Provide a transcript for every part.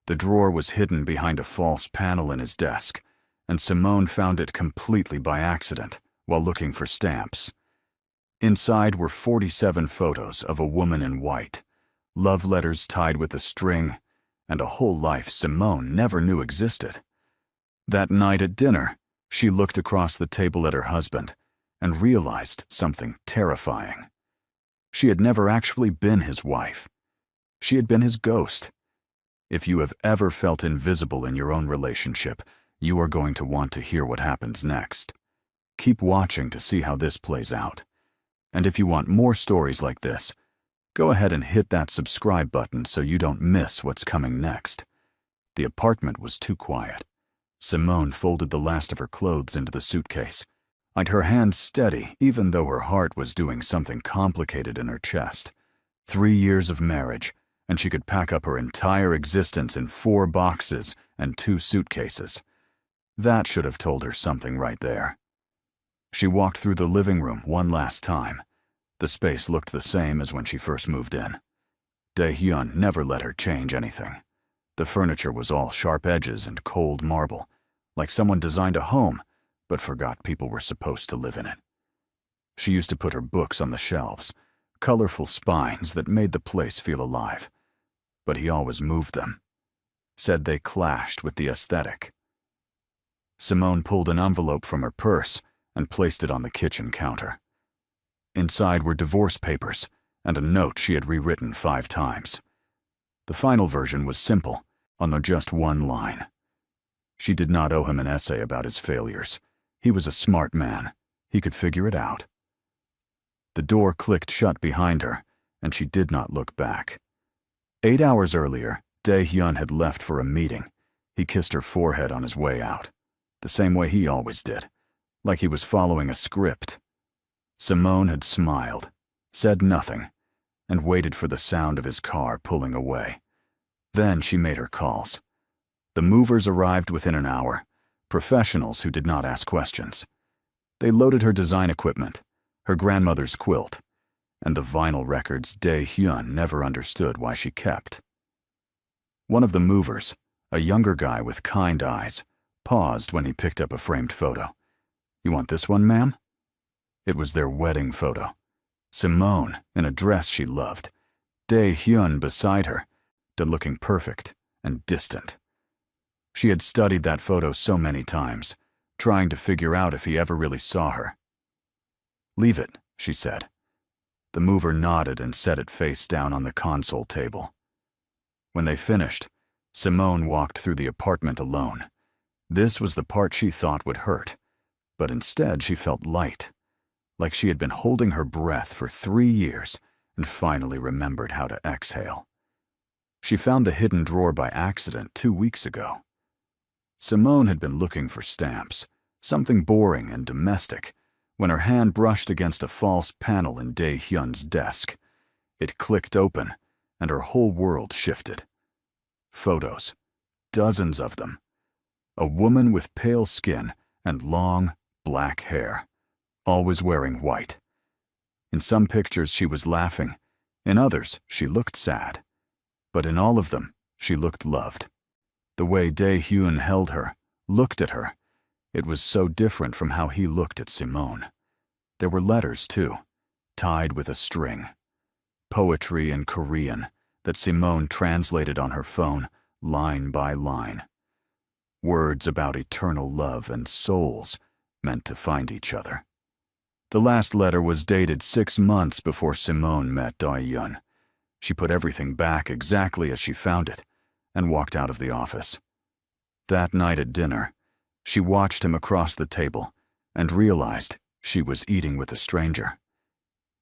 The drawer was hidden behind a false panel in his desk, and Simone found it completely by accident while looking for stamps. Inside were 47 photos of a woman in white, love letters tied with a string, and a whole life Simone never knew existed. That night at dinner, she looked across the table at her husband and realized something terrifying. She had never actually been his wife. She had been his ghost. If you have ever felt invisible in your own relationship, you are going to want to hear what happens next. Keep watching to see how this plays out. And if you want more stories like this, go ahead and hit that subscribe button so you don't miss what's coming next. The apartment was too quiet. Simone folded the last of her clothes into the suitcase, her hands steady even though her heart was doing something complicated in her chest. 3 years of marriage, and she could pack up her entire existence in 4 boxes and 2 suitcases. That should have told her something right there. She walked through the living room one last time. The space looked the same as when she first moved in. Dae-hyun never let her change anything. The furniture was all sharp edges and cold marble, like someone designed a home but forgot people were supposed to live in it. She used to put her books on the shelves, colorful spines that made the place feel alive. But he always moved them, said they clashed with the aesthetic. Simone pulled an envelope from her purse and placed it on the kitchen counter. Inside were divorce papers and a note she had rewritten 5 times. The final version was simple, on just 1 line. She did not owe him an essay about his failures. He was a smart man. He could figure it out. The door clicked shut behind her, and she did not look back. 8 hours earlier, Dae-hyun had left for a meeting. He kissed her forehead on his way out, the same way he always did, like he was following a script. Simone had smiled, said nothing, and waited for the sound of his car pulling away. Then she made her calls. The movers arrived within an hour, professionals who did not ask questions. They loaded her design equipment, her grandmother's quilt, and the vinyl records Dae-hyun never understood why she kept. One of the movers, a younger guy with kind eyes, paused when he picked up a framed photo. "You want this one, ma'am?" It was their wedding photo. Simone, in a dress she loved, Dae-hyun beside her, looking perfect and distant. She had studied that photo so many times, trying to figure out if he ever really saw her. "Leave it," she said. The mover nodded and set it face down on the console table. When they finished, Simone walked through the apartment alone. This was the part she thought would hurt, but instead she felt light, like she had been holding her breath for 3 years and finally remembered how to exhale. She found the hidden drawer by accident 2 weeks ago. Simone had been looking for stamps, something boring and domestic, when her hand brushed against a false panel in Dae-hyun's desk. It clicked open, and her whole world shifted. Photos, dozens of them. A woman with pale skin and long, black hair, always wearing white. In some pictures she was laughing, in others she looked sad. But in all of them, she looked loved. The way Dae-hyun held her, looked at her, it was so different from how he looked at Simone. There were letters, too, tied with a string. Poetry in Korean that Simone translated on her phone, line by line. Words about eternal love and souls meant to find each other. The last letter was dated 6 months before Simone met Dae-hyun. She put everything back exactly as she found it and walked out of the office. That night at dinner, she watched him across the table and realized she was eating with a stranger.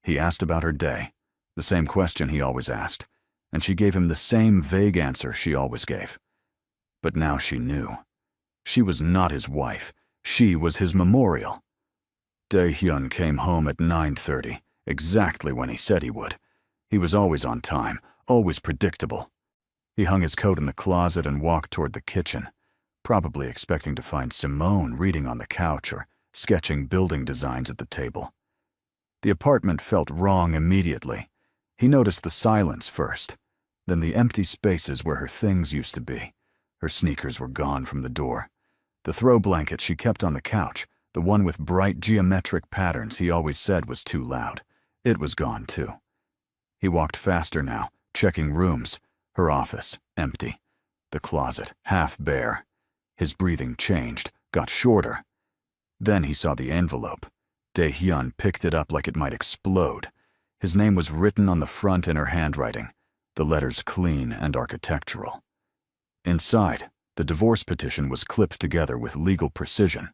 He asked about her day, the same question he always asked, and she gave him the same vague answer she always gave. But now she knew. She was not his wife. She was his memorial. Dae-hyun came home at 9:30, exactly when he said he would. He was always on time, always predictable. He hung his coat in the closet and walked toward the kitchen, probably expecting to find Simone reading on the couch or sketching building designs at the table. The apartment felt wrong immediately. He noticed the silence first, then the empty spaces where her things used to be. Her sneakers were gone from the door. The throw blanket she kept on the couch, the one with bright geometric patterns he always said was too loud, it was gone too. He walked faster now, checking rooms. Her office, empty. The closet, half bare. His breathing changed, got shorter. Then he saw the envelope. Dae-hyun picked it up like it might explode. His name was written on the front in her handwriting, the letters clean and architectural. Inside, the divorce petition was clipped together with legal precision.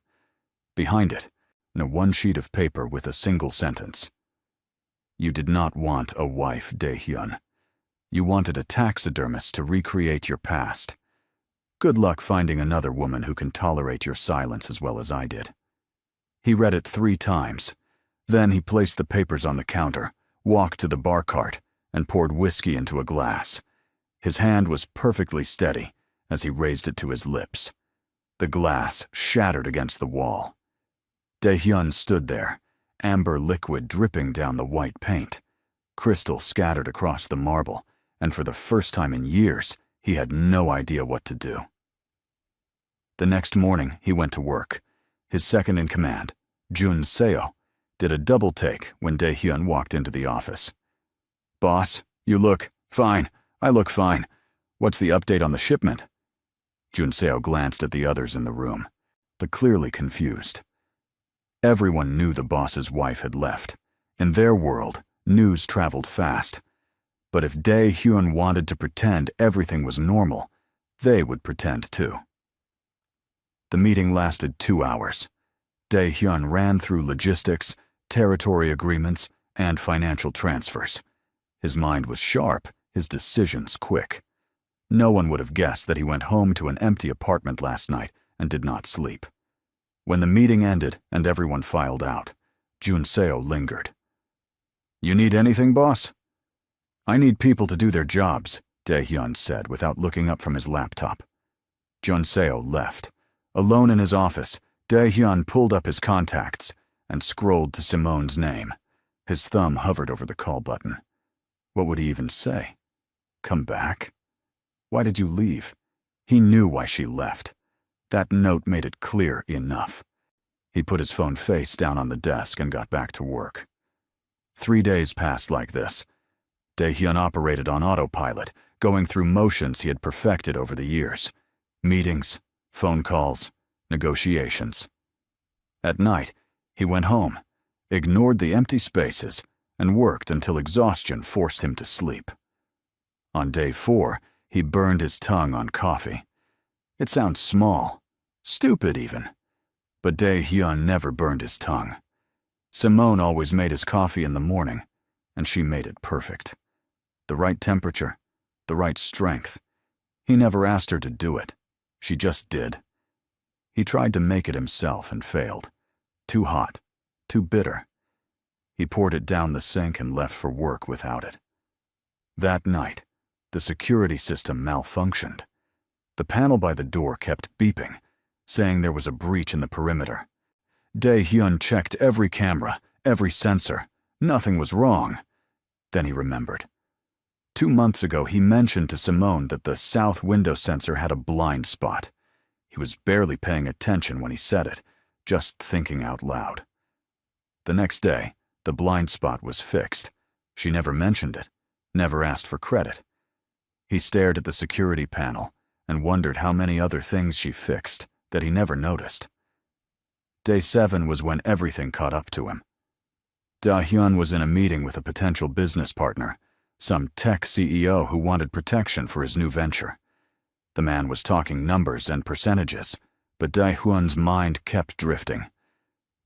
Behind it, one sheet of paper with a single sentence. You did not want a wife, Dae-hyun. You wanted a taxidermist to recreate your past. Good luck finding another woman who can tolerate your silence as well as I did. He read it 3 times. Then he placed the papers on the counter, walked to the bar cart, and poured whiskey into a glass. His hand was perfectly steady as he raised it to his lips. The glass shattered against the wall. Dae-hyun stood there, amber liquid dripping down the white paint. Crystal scattered across the marble, and for the first time in years, he had no idea what to do. The next morning, he went to work. His second-in-command, Jun Seo, did a double take when Dae-hyun walked into the office. Boss, you look fine. I look fine. What's the update on the shipment? Jun Seo glanced at the others in the room, but clearly confused. Everyone knew the boss's wife had left. In their world, news traveled fast. But if Dae-hyun wanted to pretend everything was normal, they would pretend too. The meeting lasted 2 hours. Dae-hyun ran through logistics, territory agreements, and financial transfers. His mind was sharp, his decisions quick. No one would have guessed that he went home to an empty apartment last night and did not sleep. When the meeting ended and everyone filed out, Jun Seo lingered. You need anything, boss? I need people to do their jobs, Dae-hyun said without looking up from his laptop. Jun Seo left. Alone in his office, Dae-hyun pulled up his contacts and scrolled to Simone's name. His thumb hovered over the call button. What would he even say? Come back? Why did you leave? He knew why she left. That note made it clear enough. He put his phone face down on the desk and got back to work. 3 days passed like this. Dae-hyun operated on autopilot, going through motions he had perfected over the years. Meetings, phone calls, negotiations. At night, he went home, ignored the empty spaces, and worked until exhaustion forced him to sleep. On day 4, he burned his tongue on coffee. It sounds small, stupid even, but Dae-hyun never burned his tongue. Simone always made his coffee in the morning, and she made it perfect. The right temperature, the right strength. He never asked her to do it. She just did. He tried to make it himself and failed. Too hot, too bitter. He poured it down the sink and left for work without it. That night, the security system malfunctioned. The panel by the door kept beeping, saying there was a breach in the perimeter. Dae-hyun checked every camera, every sensor. Nothing was wrong. Then he remembered. 2 months ago, he mentioned to Simone that the south window sensor had a blind spot. He was barely paying attention when he said it, just thinking out loud. The next day, the blind spot was fixed. She never mentioned it, never asked for credit. He stared at the security panel and wondered how many other things she fixed that he never noticed. Day 7 was when everything caught up to him. Dae-hyun was in a meeting with a potential business partner, some tech CEO who wanted protection for his new venture. The man was talking numbers and percentages, but Dae-hyun's mind kept drifting.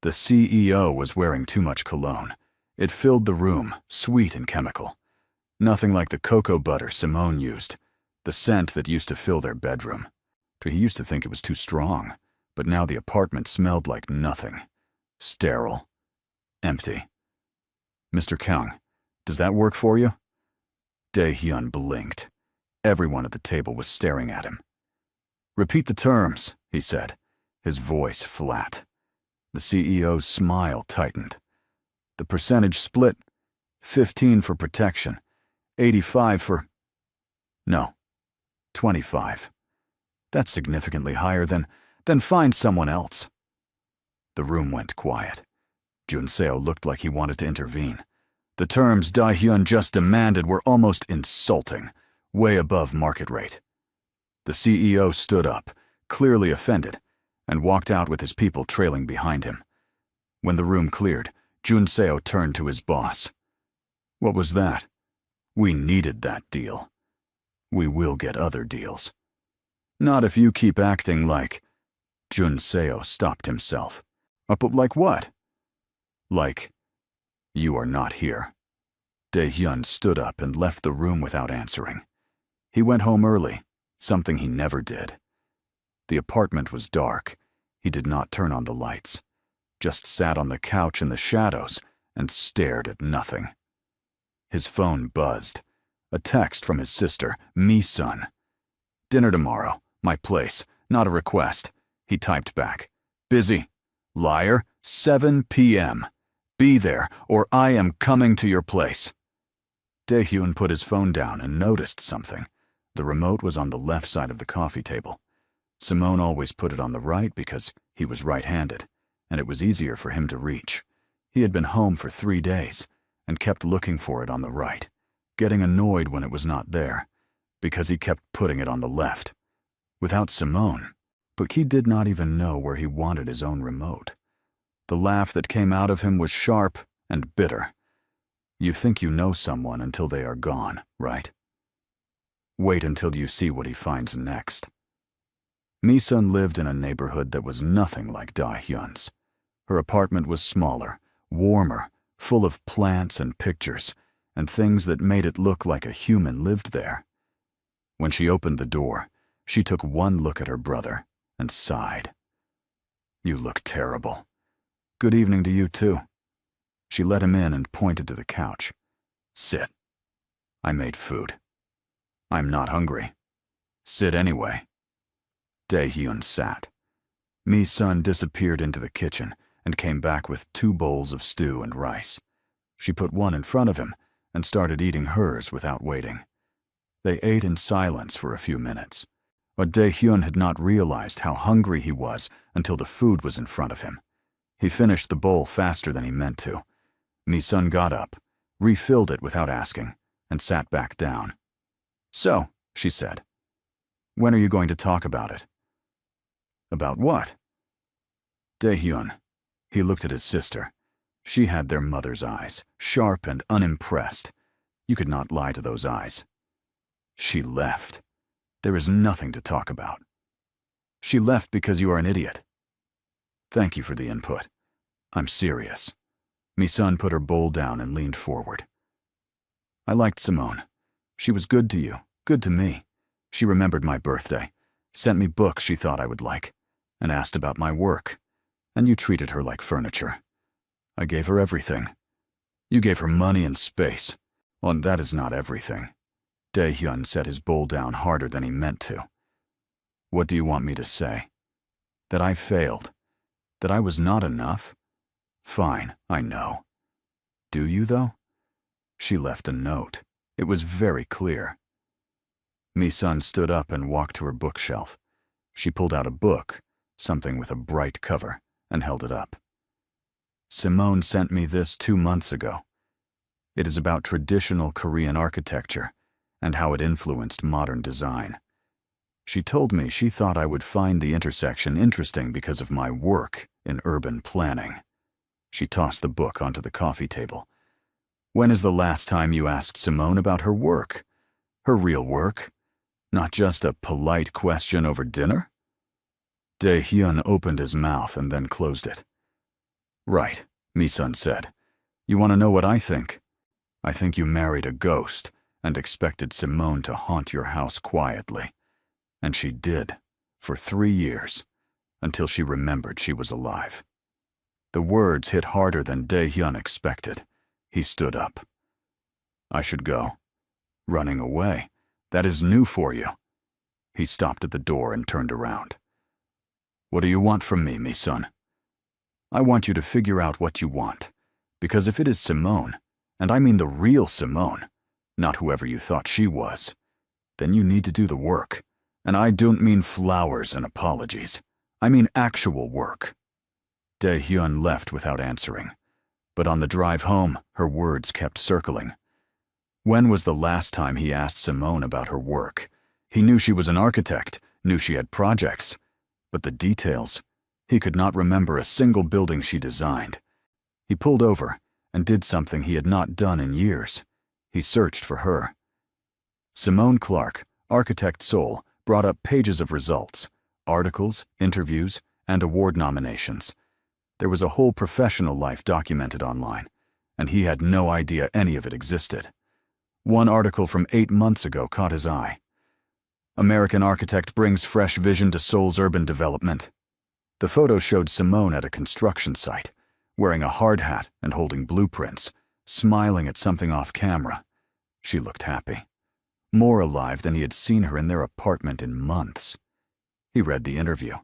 The CEO was wearing too much cologne. It filled the room, sweet and chemical. Nothing like the cocoa butter Simone used, the scent that used to fill their bedroom. He used to think it was too strong, but now the apartment smelled like nothing. Sterile. Empty. Mr. Kyung, does that work for you? Dae-hyun blinked. Everyone at the table was staring at him. Repeat the terms, he said, his voice flat. The CEO's smile tightened. The percentage split, 15 for protection, 85 for... No, 25. That's significantly higher than find someone else. The room went quiet. Junseo looked like he wanted to intervene. The terms Dae-hyun just demanded were almost insulting, way above market rate. The CEO stood up, clearly offended, and walked out with his people trailing behind him. When the room cleared, Junseo turned to his boss. What was that? We needed that deal. We will get other deals. Not if you keep acting like... Junseo stopped himself. But like what? Like, you are not here. Dae-hyun stood up and left the room without answering. He went home early, something he never did. The apartment was dark. He did not turn on the lights, just sat on the couch in the shadows and stared at nothing. His phone buzzed. A text from his sister, Mi-sun. Dinner tomorrow, my place, not a request. He typed back. Busy. Liar, 7 p.m. Be there, or I am coming to your place. Dae-hyun put his phone down and noticed something. The remote was on the left side of the coffee table. Simone always put it on the right because he was right-handed, and it was easier for him to reach. He had been home for 3 days and kept looking for it on the right, getting annoyed when it was not there, because he kept putting it on the left. Without Simone, but he did not even know where he wanted his own remote. The laugh that came out of him was sharp and bitter. You think you know someone until they are gone, right? Wait until you see what he finds next. Mi-sun lived in a neighborhood that was nothing like Dae-hyun's. Her apartment was smaller, warmer, full of plants and pictures, and things that made it look like a human lived there. When she opened the door, she took one look at her brother and sighed. You look terrible. Good evening to you too. She let him in and pointed to the couch. Sit. I made food. I'm not hungry. Sit anyway. Dae-hyun sat. Mi-sun disappeared into the kitchen and came back with 2 bowls of stew and rice. She put one in front of him and started eating hers without waiting. They ate in silence for a few minutes. But Dae-hyun had not realized how hungry he was until the food was in front of him. He finished the bowl faster than he meant to. Mi-sun got up, refilled it without asking, and sat back down. So, she said, when are you going to talk about it? About what? Dae-hyun. He looked at his sister. She had their mother's eyes, sharp and unimpressed. You could not lie to those eyes. She left. There is nothing to talk about. She left because you are an idiot. Thank you for the input. I'm serious. Mi-sun put her bowl down and leaned forward. I liked Simone. She was good to you, good to me. She remembered my birthday, sent me books she thought I would like, and asked about my work. And you treated her like furniture. I gave her everything. You gave her money and space. Well, and that is not everything. Dae-hyun set his bowl down harder than he meant to. What do you want me to say? That I failed? That I was not enough? Fine, I know. Do you, though? She left a note. It was very clear. Mi-sun stood up and walked to her bookshelf. She pulled out a book, something with a bright cover, and held it up. Simone sent me this 2 months ago. It is about traditional Korean architecture and how it influenced modern design. She told me she thought I would find the intersection interesting because of my work in urban planning. She tossed the book onto the coffee table. When is the last time you asked Simone about her work? Her real work? Not just a polite question over dinner? Dae-hyun opened his mouth and then closed it. Right, Mi-sun said. You want to know what I think? I think you married a ghost and expected Simone to haunt your house quietly. And she did, for 3 years, until she remembered she was alive. The words hit harder than Dae-hyun expected. He stood up. I should go. Running away. That is new for you. He stopped at the door and turned around. What do you want from me, Mi-sun? I want you to figure out what you want. Because if it is Simone, and I mean the real Simone, not whoever you thought she was, Then you need to do the work. And I don't mean flowers and apologies. I mean actual work. Dae-hyun left without answering. But on the drive home, her words kept circling. When was the last time he asked Simone about her work? He knew she was an architect, knew she had projects. But the details? He could not remember a single building she designed. He pulled over and did something he had not done in years. He searched for her. Simone Clark, Architect Seoul, brought up pages of results, articles, interviews, and award nominations. There was a whole professional life documented online, and he had no idea any of it existed. One article from 8 months ago caught his eye. American architect brings fresh vision to Seoul's urban development. The photo showed Simone at a construction site, wearing a hard hat and holding blueprints, smiling at something off camera. She looked happy, more alive than he had seen her in their apartment in months. He read the interview.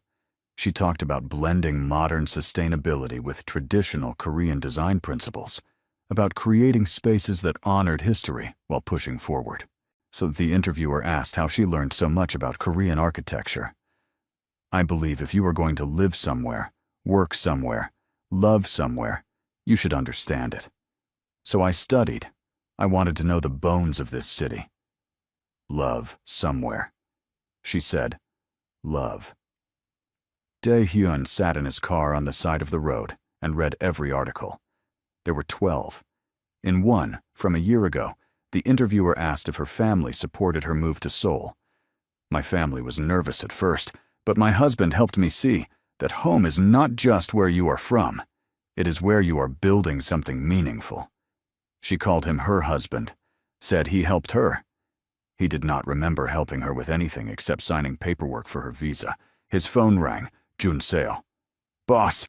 She talked about blending modern sustainability with traditional Korean design principles, about creating spaces that honored history while pushing forward. So the interviewer asked how she learned so much about Korean architecture. I believe if you are going to live somewhere, work somewhere, love somewhere, you should understand it. So I studied. I wanted to know the bones of this city. Love somewhere. She said, love. Dae-hyun sat in his car on the side of the road and read every article. There were 12. In one, from a year ago, the interviewer asked if her family supported her move to Seoul. My family was nervous at first, but my husband helped me see that home is not just where you are from. It is where you are building something meaningful. She called him her husband, said he helped her. He did not remember helping her with anything except signing paperwork for her visa. His phone rang. Jun Seo. Boss,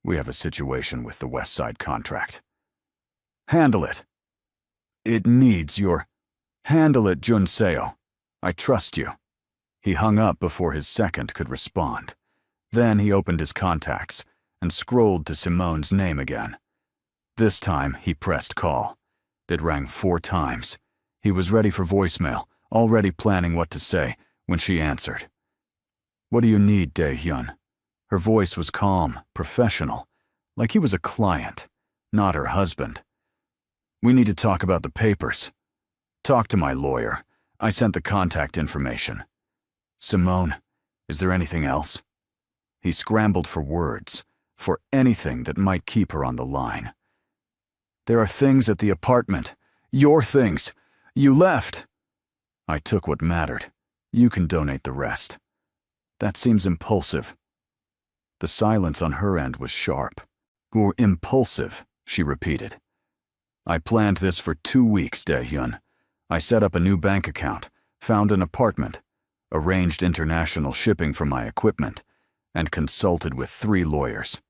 we have a situation with the West Side contract. Handle it. It needs your... Handle it, Jun Seo. I trust you. He hung up before his second could respond. Then he opened his contacts and scrolled to Simone's name again. This time, he pressed call. It rang 4 times. He was ready for voicemail, already planning what to say, when she answered. What do you need, Dae-hyun? Her voice was calm, professional, like he was a client, not her husband. We need to talk about the papers. Talk to my lawyer. I sent the contact information. Simone, is there anything else? He scrambled for words, for anything that might keep her on the line. There are things at the apartment. Your things. You left. I took what mattered. You can donate the rest. That seems impulsive. The silence on her end was sharp. Or impulsive, she repeated. I planned this for 2 weeks, Dae-hyun. I set up a new bank account, found an apartment, arranged international shipping for my equipment, and consulted with 3 lawyers.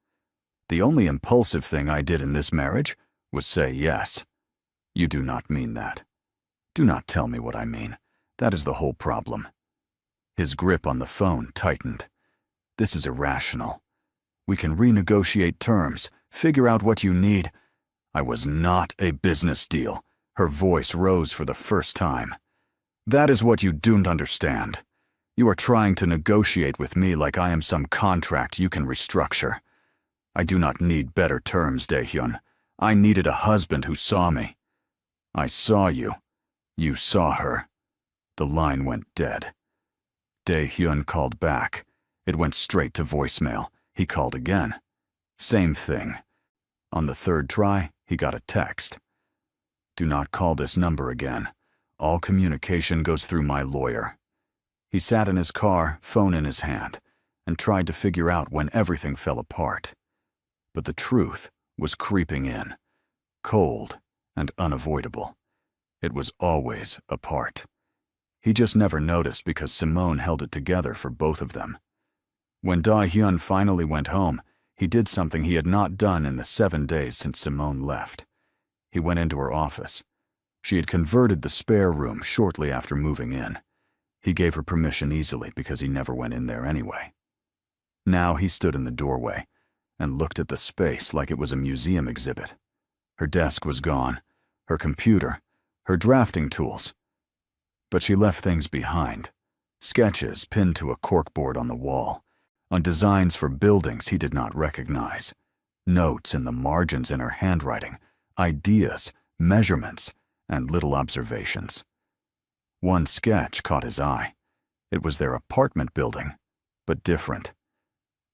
The only impulsive thing I did in this marriage was say yes. You do not mean that. Do not tell me what I mean. That is the whole problem. His grip on the phone tightened. This is irrational. We can renegotiate terms, figure out what you need. I was not a business deal. Her voice rose for the first time. That is what you don't understand. You are trying to negotiate with me like I am some contract you can restructure. I do not need better terms, Dae-hyun. I needed a husband who saw me. I saw you. You saw her. The line went dead. Dae-hyun called back. It went straight to voicemail. He called again. Same thing. On the 3rd try, he got a text. Do not call this number again. All communication goes through my lawyer. He sat in his car, phone in his hand, and tried to figure out when everything fell apart. But the truth was creeping in, cold and unavoidable. It was always apart. He just never noticed because Simone held it together for both of them. When Dae-hyun finally went home, he did something he had not done in the 7 days since Simone left. He went into her office. She had converted the spare room shortly after moving in. He gave her permission easily because he never went in there anyway. Now he stood in the doorway and looked at the space like it was a museum exhibit. Her desk was gone, her computer, her drafting tools. But she left things behind. Sketches pinned to a corkboard on the wall, on designs for buildings he did not recognize, notes in the margins in her handwriting, ideas, measurements, and little observations. One sketch caught his eye. It was their apartment building, but different.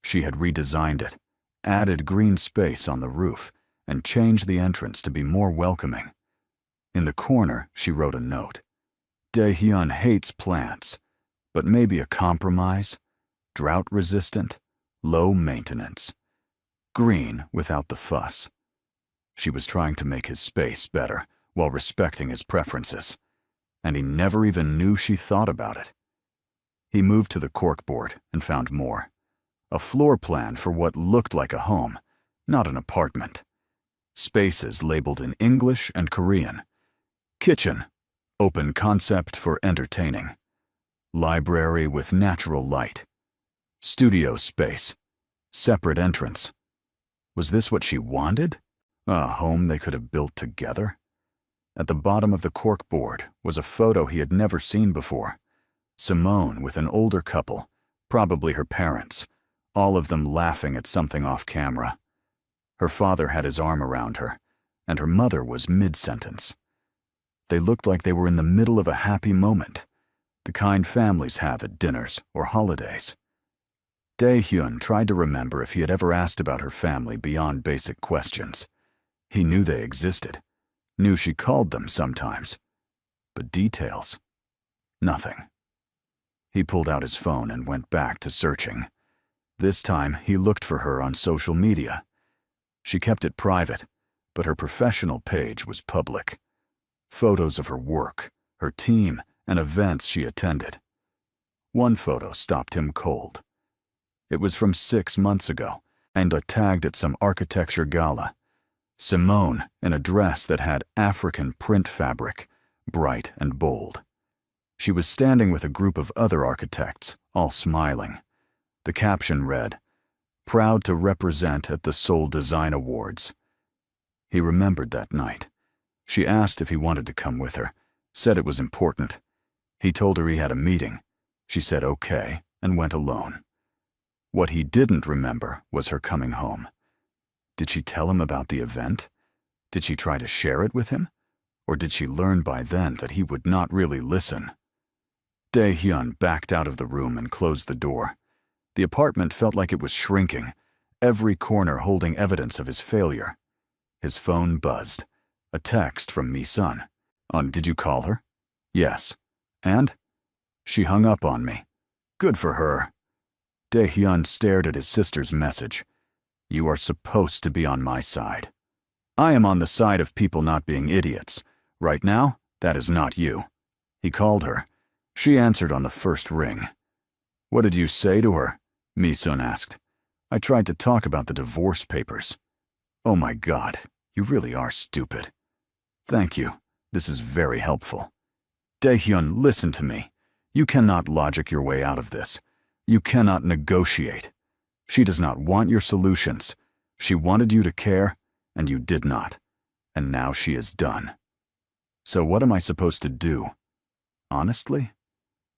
She had redesigned it, added green space on the roof, and changed the entrance to be more welcoming. In the corner, she wrote a note. Dae-hyun hates plants, but maybe a compromise, drought-resistant, low maintenance. Green without the fuss. She was trying to make his space better while respecting his preferences, and he never even knew she thought about it. He moved to the corkboard and found more. A floor plan for what looked like a home, not an apartment. Spaces labeled in English and Korean. Kitchen, open concept for entertaining. Library with natural light. Studio space, separate entrance. Was this what she wanted? A home they could have built together? At the bottom of the corkboard was a photo he had never seen before. Simone with an older couple, probably her parents, all of them laughing at something off camera. Her father had his arm around her, and her mother was mid-sentence. They looked like they were in the middle of a happy moment, the kind families have at dinners or holidays. Dae-hyun tried to remember if he had ever asked about her family beyond basic questions. He knew they existed, knew she called them sometimes, but details, nothing. He pulled out his phone and went back to searching. This time, he looked for her on social media. She kept it private, but her professional page was public. Photos of her work, her team, and events she attended. One photo stopped him cold. It was from 6 months ago, and tagged at some architecture gala. Simone in a dress that had African print fabric, bright and bold. She was standing with a group of other architects, all smiling. The caption read, "Proud to represent at the Seoul Design Awards." He remembered that night. She asked if he wanted to come with her, said it was important. He told her he had a meeting. She said okay and went alone. What he didn't remember was her coming home. Did she tell him about the event? Did she try to share it with him? Or did she learn by then that he would not really listen? Dae-hyun backed out of the room and closed the door. The apartment felt like it was shrinking, every corner holding evidence of his failure. His phone buzzed. A text from Mi-sun. Did you call her? Yes. And? She hung up on me. Good for her. Dae-hyun stared at his sister's message. You are supposed to be on my side. I am on the side of people not being idiots. Right now, that is not you. He called her. She answered on the first ring. What did you say to her? Mi-sun asked. I tried to talk about the divorce papers. Oh my God, you really are stupid. Thank you. This is very helpful. Dae-hyun, listen to me. You cannot logic your way out of this. You cannot negotiate. She does not want your solutions. She wanted you to care, and you did not. And now she is done. So what am I supposed to do? Honestly,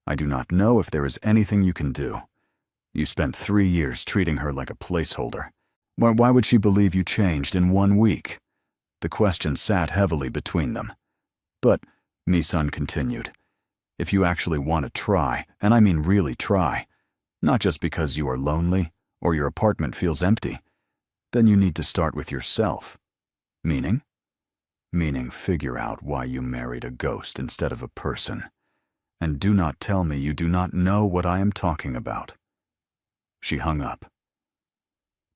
I do not know if there is anything you can do. You spent 3 years treating her like a placeholder. Why would she believe you changed in 1 week? The question sat heavily between them. But, Mi-sun continued, if you actually want to try, and I mean really try, not just because you are lonely or your apartment feels empty, then you need to start with yourself. Meaning? Meaning figure out why you married a ghost instead of a person. And do not tell me you do not know what I am talking about. She hung up.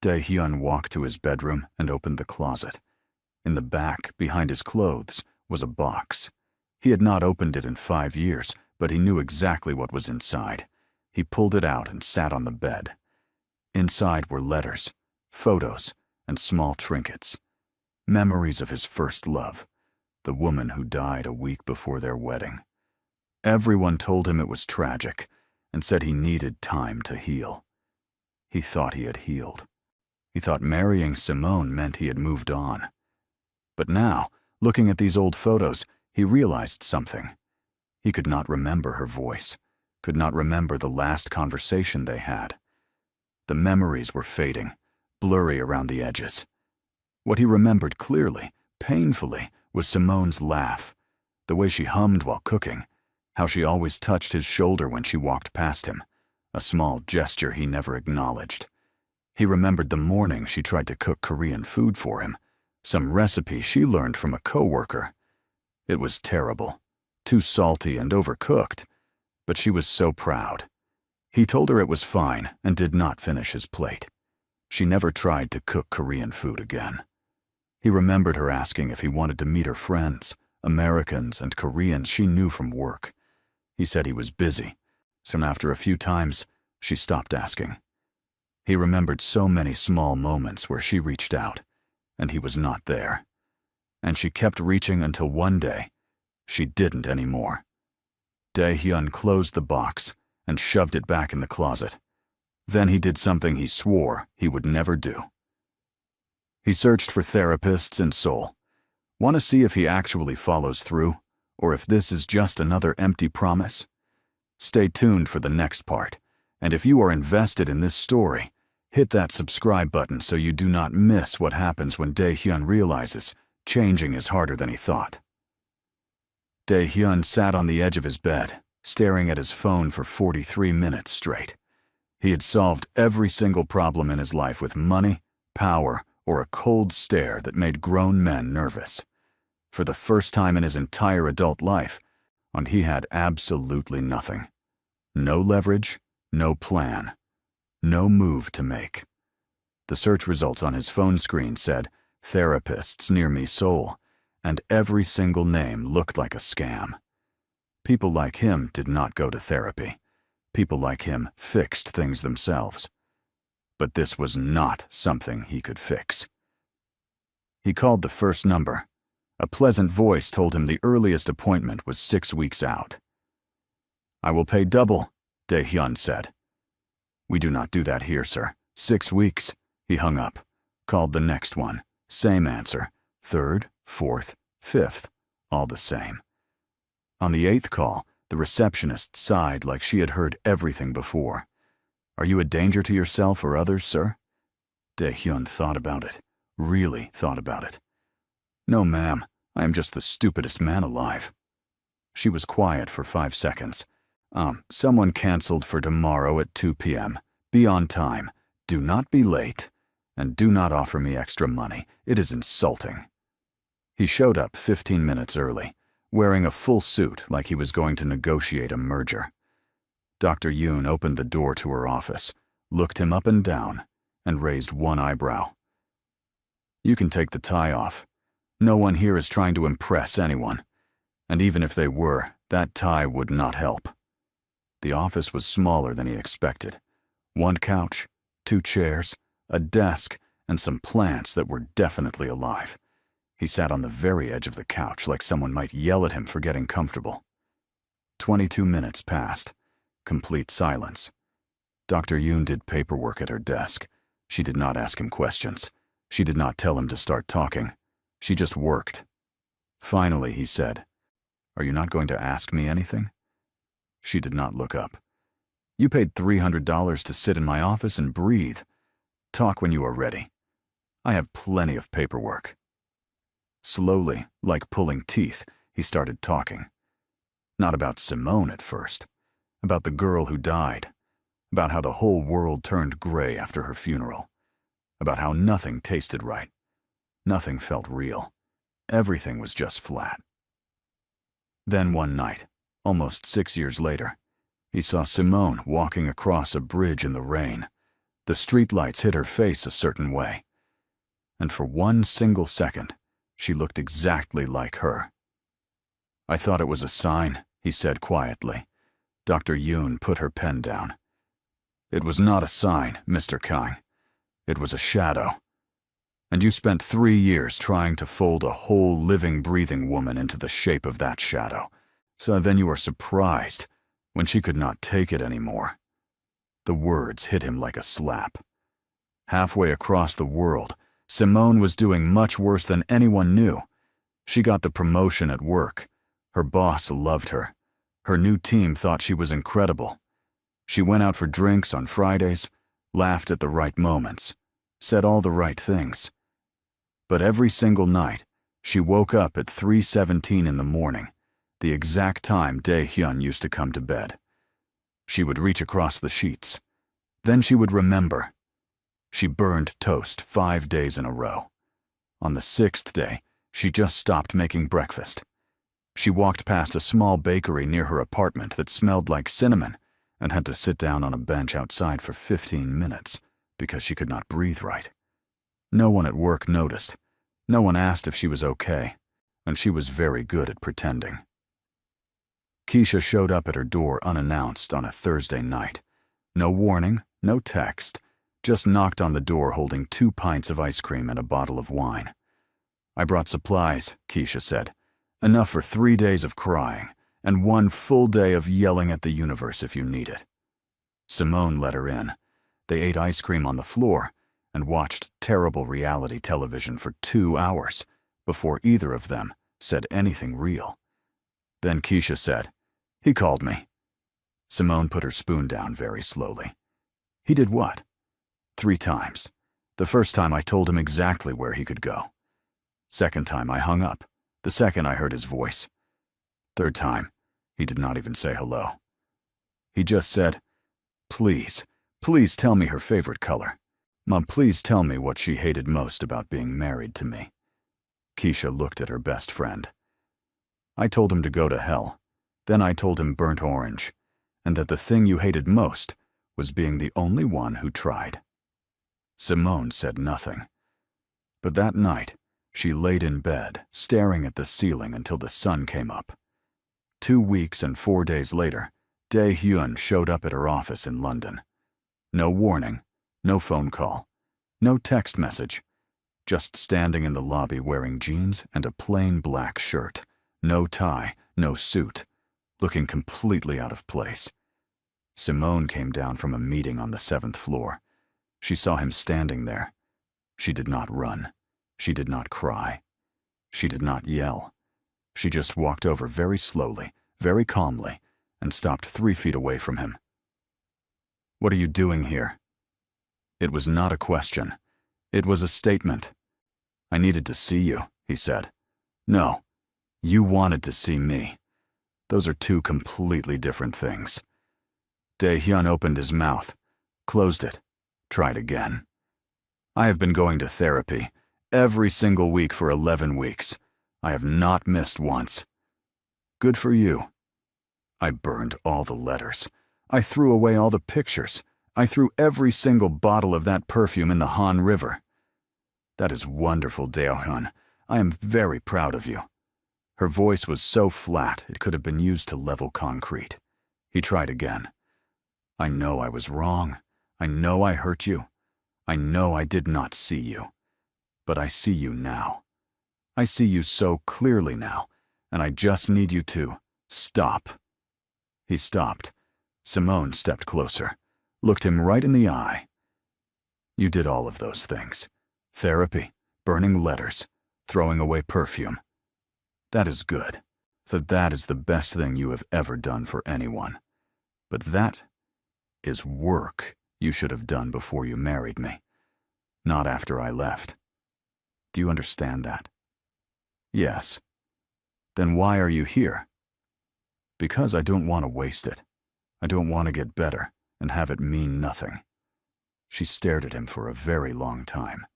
Dae-hyun walked to his bedroom and opened the closet. In the back, behind his clothes, was a box. He had not opened it in 5 years, but he knew exactly what was inside. He pulled it out and sat on the bed. Inside were letters, photos, and small trinkets. Memories of his first love, the woman who died a week before their wedding. Everyone told him it was tragic and said he needed time to heal. He thought he had healed. He thought marrying Simone meant he had moved on. But now, looking at these old photos, he realized something. He could not remember her voice, could not remember the last conversation they had. The memories were fading, blurry around the edges. What he remembered clearly, painfully, was Simone's laugh, the way she hummed while cooking, how she always touched his shoulder when she walked past him, a small gesture he never acknowledged. He remembered the morning she tried to cook Korean food for him, some recipe she learned from a coworker. It was terrible, too salty and overcooked, but she was so proud. He told her it was fine and did not finish his plate. She never tried to cook Korean food again. He remembered her asking if he wanted to meet her friends, Americans and Koreans she knew from work. He said he was busy, so after a few times, she stopped asking. He remembered so many small moments where she reached out, and he was not there. And she kept reaching until one day, she didn't anymore. Dae-hyun closed the box and shoved it back in the closet. Then he did something he swore he would never do. He searched for therapists in Seoul. Want to see if he actually follows through, or if this is just another empty promise? Stay tuned for the next part, and if you are invested in this story, hit that subscribe button so you do not miss what happens when Dae-hyun realizes changing is harder than he thought. Dae-hyun sat on the edge of his bed, staring at his phone for 43 minutes straight. He had solved every single problem in his life with money, power, or a cold stare that made grown men nervous. For the first time in his entire adult life, and he had absolutely nothing. No leverage, no plan, no move to make. The search results on his phone screen said, "Therapists near me, Seoul," and every single name looked like a scam. People like him did not go to therapy. People like him fixed things themselves. But this was not something he could fix. He called the first number. A pleasant voice told him the earliest appointment was 6 weeks out. "I will pay double," Dae-hyun said. "We do not do that here, sir. 6 weeks." He hung up, called the next one. Same answer. Third, fourth, fifth, all the same. On the 8th call, the receptionist sighed like she had heard everything before. "Are you a danger to yourself or others, sir?" Dae-hyun thought about it, really thought about it. "No, ma'am, I am just the stupidest man alive." She was quiet for 5 seconds. Someone canceled for tomorrow at 2 p.m. Be on time. Do not be late. And do not offer me extra money. It is insulting." He showed up 15 minutes early, wearing a full suit like he was going to negotiate a merger. Dr. Yoon opened the door to her office, looked him up and down, and raised one eyebrow. "You can take the tie off. No one here is trying to impress anyone. And even if they were, that tie would not help." The office was smaller than he expected. 1 couch, 2 chairs, a desk, and some plants that were definitely alive. He sat on the very edge of the couch like someone might yell at him for getting comfortable. 22 minutes passed. Complete silence. Dr. Yoon did paperwork at her desk. She did not ask him questions. She did not tell him to start talking. She just worked. Finally, he said, "Are you not going to ask me anything?" She did not look up. "You paid $300 to sit in my office and breathe. Talk when you are ready. I have plenty of paperwork." Slowly, like pulling teeth, he started talking. Not about Simone at first. About the girl who died. About how the whole world turned gray after her funeral. About how nothing tasted right. Nothing felt real. Everything was just flat. Then one night, almost 6 years later, he saw Simone walking across a bridge in the rain. The streetlights hit her face a certain way. And for one single second, she looked exactly like her. "I thought it was a sign," he said quietly. Dr. Yoon put her pen down. "It was not a sign, Mr. Kang. It was a shadow. And you spent 3 years trying to fold a whole living, breathing woman into the shape of that shadow. So then you were surprised when she could not take it anymore." The words hit him like a slap. Halfway across the world, Simone was doing much worse than anyone knew. She got the promotion at work. Her boss loved her. Her new team thought she was incredible. She went out for drinks on Fridays, laughed at the right moments, said all the right things. But every single night, she woke up at 3:17 in the morning, the exact time Dae-hyun used to come to bed. She would reach across the sheets. Then she would remember. She burned toast 5 days in a row. On the 6th day, she just stopped making breakfast. She walked past a small bakery near her apartment that smelled like cinnamon and had to sit down on a bench outside for 15 minutes because she could not breathe right. No one at work noticed. No one asked if she was okay, and she was very good at pretending. Keisha showed up at her door unannounced on a Thursday night. No warning, no text, just knocked on the door holding 2 pints of ice cream and a bottle of wine. "I brought supplies," Keisha said. "Enough for 3 days of crying, and 1 full day of yelling at the universe if you need it." Simone let her in. They ate ice cream on the floor and watched terrible reality television for 2 hours before either of them said anything real. Then Keisha said, "He called me." Simone put her spoon down very slowly. "He did what?" 3 times. The first time I told him exactly where he could go. Second time I hung up, the second I heard his voice. Third time, he did not even say hello. He just said, "Please, please tell me her favorite color. Mom, please tell me what she hated most about being married to me." Keisha looked at her best friend. "I told him to go to hell. Then I told him burnt orange, and that the thing you hated most was being the only one who tried." Simone said nothing. But that night, she laid in bed, staring at the ceiling until the sun came up. 2 weeks and 4 days later, Dae-hyun showed up at her office in London. No warning, no phone call, no text message, just standing in the lobby wearing jeans and a plain black shirt, no tie, no suit, looking completely out of place. Simone came down from a meeting on the 7th floor. She saw him standing there. She did not run. She did not cry. She did not yell. She just walked over very slowly, very calmly, and stopped 3 feet away from him. "What are you doing here?" It was not a question. It was a statement. "I needed to see you," he said. "No, you wanted to see me. Those are 2 completely different things." Dae-hyun opened his mouth, closed it, tried again. "I have been going to therapy every single week for 11 weeks. I have not missed once." "Good for you." I burned all the letters. I threw away all the pictures. I threw every single bottle of that perfume in the Han River. "That is wonderful, Dae-hyun. I am very proud of you." Her voice was so flat it could have been used to level concrete. He tried again. "I know I was wrong. I know I hurt you. I know I did not see you. But I see you now. I see you so clearly now, and I just need you to stop." He stopped. Simone stepped closer, looked him right in the eye. "You did all of those things. Therapy, burning letters, throwing away perfume. That is good. So that is the best thing you have ever done for anyone. But that is work you should have done before you married me, not after I left. Do you understand that?" "Yes." "Then why are you here?" "Because I don't want to waste it. I don't want to get better and have it mean nothing." She stared at him for a very long time.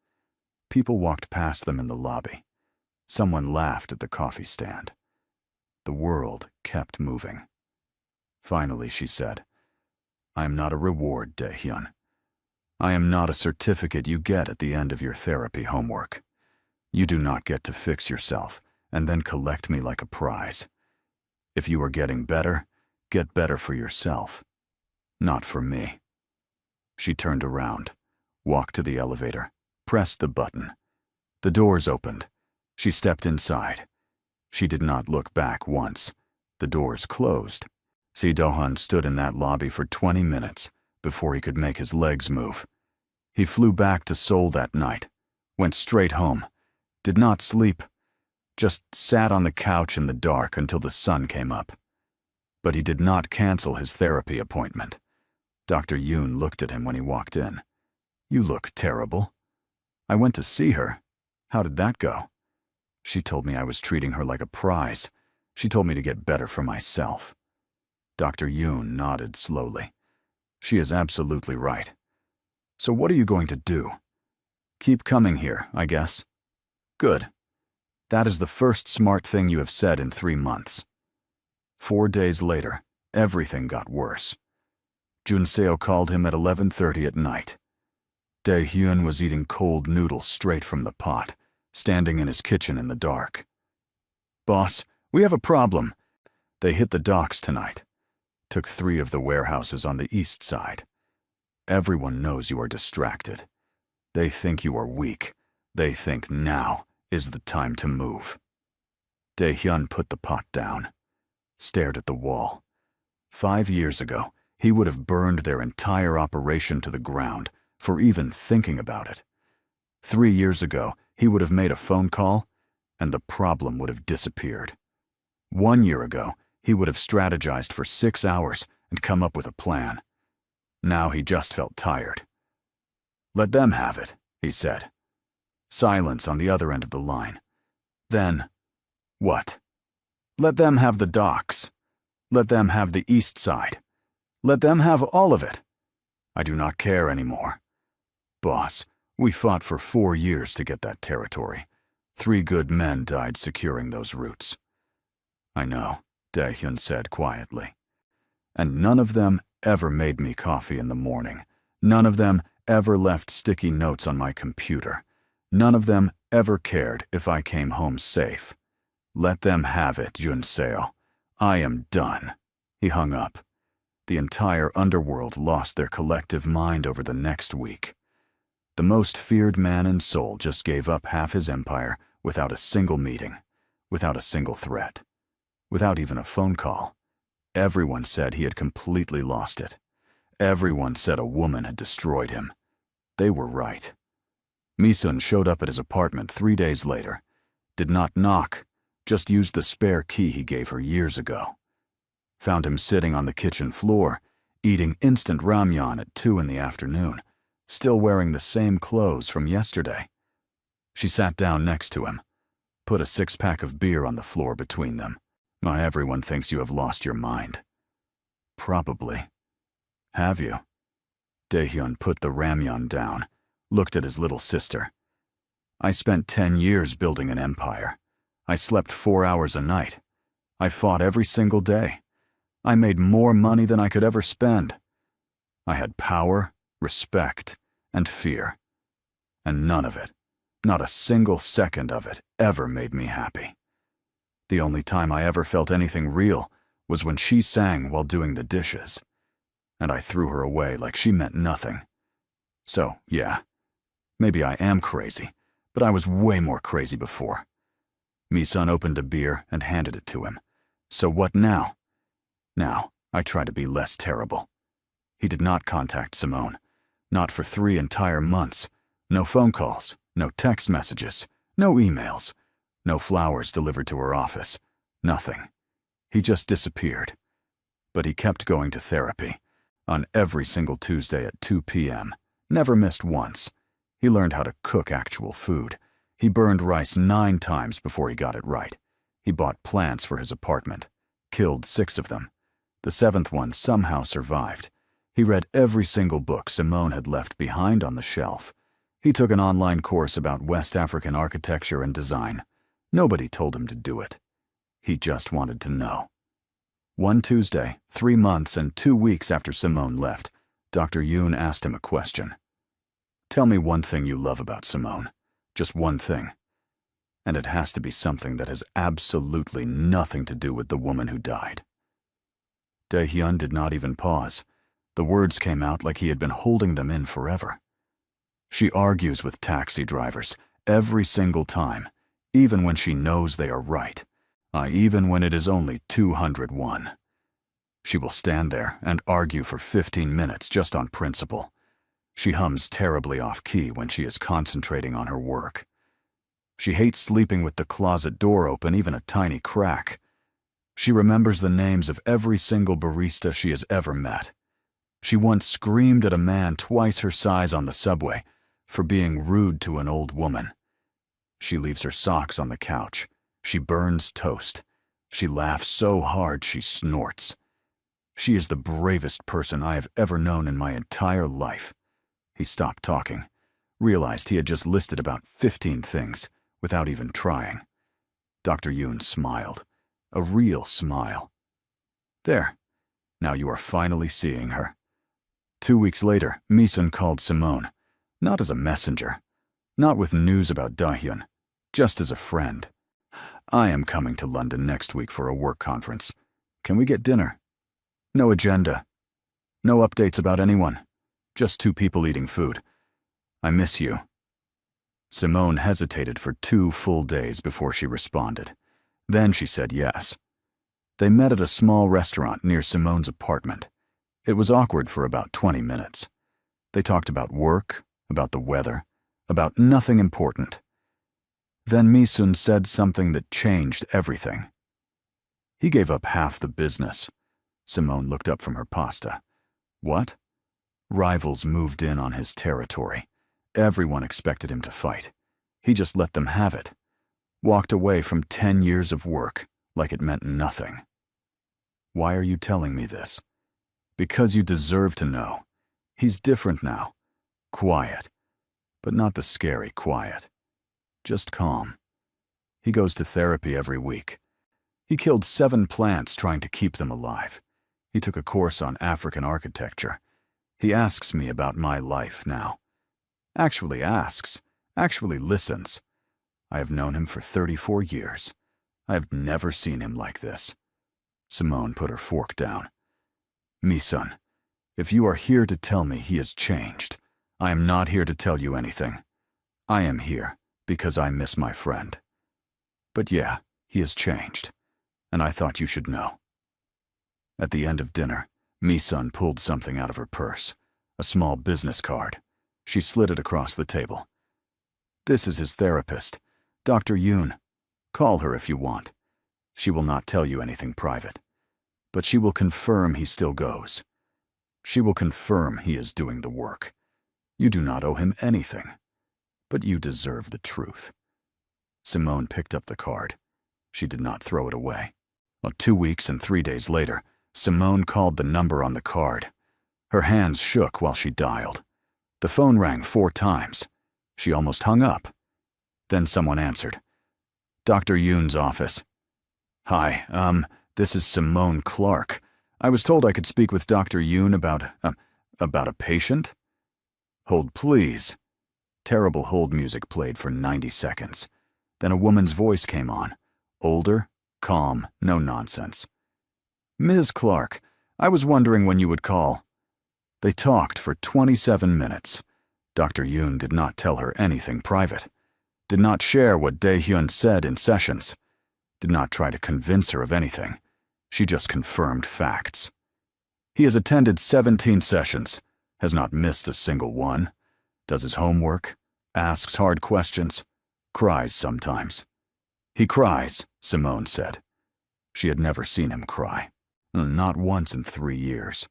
People walked past them in the lobby. Someone laughed at the coffee stand. The world kept moving. Finally, she said, "I am not a reward, Dae-hyun. I am not a certificate you get at the end of your therapy homework. You do not get to fix yourself and then collect me like a prize. If you are getting better, get better for yourself, not for me." She turned around, walked to the elevator, pressed the button. The doors opened. She stepped inside. She did not look back once. The doors closed. Do-hyun stood in that lobby for 20 minutes before he could make his legs move. He flew back to Seoul that night, went straight home, did not sleep, just sat on the couch in the dark until the sun came up. But he did not cancel his therapy appointment. Dr. Yoon looked at him when he walked in. "You look terrible." "I went to see her." "How did that go?" "She told me I was treating her like a prize. She told me to get better for myself." Dr. Yoon nodded slowly. "She is absolutely right. So what are you going to do?" "Keep coming here, I guess." "Good. That is the first smart thing you have said in 3 months." 4 days later, everything got worse. Junseo called him at 11:30 at night. Dae-hyun was eating cold noodles straight from the pot, standing in his kitchen in the dark. "Boss, we have a problem. They hit the docks tonight. Took 3 of the warehouses on the east side. Everyone knows you are distracted. They think you are weak. They think now is the time to move." Dae-hyun put the pot down, stared at the wall. 5 years ago, he would have burned their entire operation to the ground for even thinking about it. 3 years ago, he would have made a phone call, and the problem would have disappeared. 1 year ago, he would have strategized for 6 hours and come up with a plan. Now he just felt tired. "Let them have it," he said. Silence on the other end of the line. Then, "What?" "Let them have the docks. Let them have the east side. Let them have all of it. I do not care anymore. Boss, we fought for 4 years to get that territory. 3 good men died securing those routes." "I know," Dae-hyun said quietly. "And none of them ever made me coffee in the morning. None of them ever left sticky notes on my computer. None of them ever cared if I came home safe. Let them have it, Junseo. I am done." He hung up. The entire underworld lost their collective mind over the next week. The most feared man in Seoul just gave up half his empire without a single meeting, without a single threat, without even a phone call. Everyone said he had completely lost it. Everyone said a woman had destroyed him. They were right. Misun showed up at his apartment 3 days later. Did not knock, just used the spare key he gave her years ago. Found him sitting on the kitchen floor, eating instant ramyeon at 2 in the afternoon, still wearing the same clothes from yesterday. She sat down next to him, put a 6-pack of beer on the floor between them. "Everyone thinks you have lost your mind." "Probably. Have you?" Dae-hyun put the ramyeon down, looked at his little sister. "I spent 10 years building an empire. I slept 4 hours a night. I fought every single day. I made more money than I could ever spend. I had power, respect, and fear. And none of it, not a single second of it, ever made me happy. The only time I ever felt anything real was when she sang while doing the dishes. And I threw her away like she meant nothing. So, yeah, maybe I am crazy, but I was way more crazy before." Misun opened a beer and handed it to him. "So what now?" "Now, I try to be less terrible." He did not contact Simone. Not for 3 entire months. No phone calls, no text messages, no emails, no flowers delivered to her office. Nothing. He just disappeared. But he kept going to therapy. On every single Tuesday at 2 p.m. Never missed once. He learned how to cook actual food. He burned rice 9 times before he got it right. He bought plants for his apartment. Killed 6 of them. The 7th one somehow survived. He read every single book Simone had left behind on the shelf. He took an online course about West African architecture and design. Nobody told him to do it. He just wanted to know. One Tuesday, 3 months and 2 weeks after Simone left, Dr. Yoon asked him a question. "Tell me one thing you love about Simone. Just one thing. And it has to be something that has absolutely nothing to do with the woman who died." Dae-hyun did not even pause. The words came out like he had been holding them in forever. "She argues with taxi drivers every single time, even when she knows they are right. Even when it is only 201. She will stand there and argue for 15 minutes just on principle. She hums terribly off-key when she is concentrating on her work. She hates sleeping with the closet door open even a tiny crack. She remembers the names of every single barista she has ever met. She once screamed at a man twice her size on the subway for being rude to an old woman. She leaves her socks on the couch. She burns toast. She laughs so hard she snorts. She is the bravest person I have ever known in my entire life. He stopped talking, realized he had just listed about 15 things without even trying. Dr. Yoon smiled, a real smile. There, now you are finally seeing her. 2 weeks later, Mi-sun called Simone, not as a messenger, not with news about Dahyun, just as a friend. I am coming to London next week for a work conference. Can we get dinner? No agenda. No updates about anyone. Just 2 people eating food. I miss you. Simone hesitated for 2 full days before she responded. Then she said yes. They met at a small restaurant near Simone's apartment. It was awkward for about 20 minutes. They talked about work, about the weather, about nothing important. Then Mi-sun said something that changed everything. He gave up half the business. Simone looked up from her pasta. What? Rivals moved in on his territory. Everyone expected him to fight. He just let them have it. Walked away from 10 years of work like it meant nothing. Why are you telling me this? Because you deserve to know. He's different now. Quiet. But not the scary quiet. Just calm. He goes to therapy every week. He killed 7 plants trying to keep them alive. He took a course on African architecture. He asks me about my life now. Actually listens. I have known him for 34 years. I have never seen him like this. Simone put her fork down. Mi-sun, if you are here to tell me he has changed, I am not here to tell you anything. I am here because I miss my friend. But yeah, he has changed, and I thought you should know. At the end of dinner, Mi-sun pulled something out of her purse, a small business card. She slid it across the table. This is his therapist, Dr. Yoon. Call her if you want. She will not tell you anything private, but she will confirm he still goes. She will confirm he is doing the work. You do not owe him anything, but you deserve the truth. Simone picked up the card. She did not throw it away. 2 weeks and 3 days later, Simone called the number on the card. Her hands shook while she dialed. The phone rang 4 times. She almost hung up. Then someone answered. Dr. Yoon's office. Hi, this is Simone Clark. I was told I could speak with Dr. Yoon about a patient? Hold, please. Terrible hold music played for 90 seconds. Then a woman's voice came on. Older, calm, no nonsense. Ms. Clark, I was wondering when you would call. They talked for 27 minutes. Dr. Yoon did not tell her anything private. Did not share what Dae-hyun said in sessions. Did not try to convince her of anything. She just confirmed facts. He has attended 17 sessions, has not missed a single one, does his homework, asks hard questions, cries sometimes. He cries, Simone said. She had never seen him cry, not once in 3 years.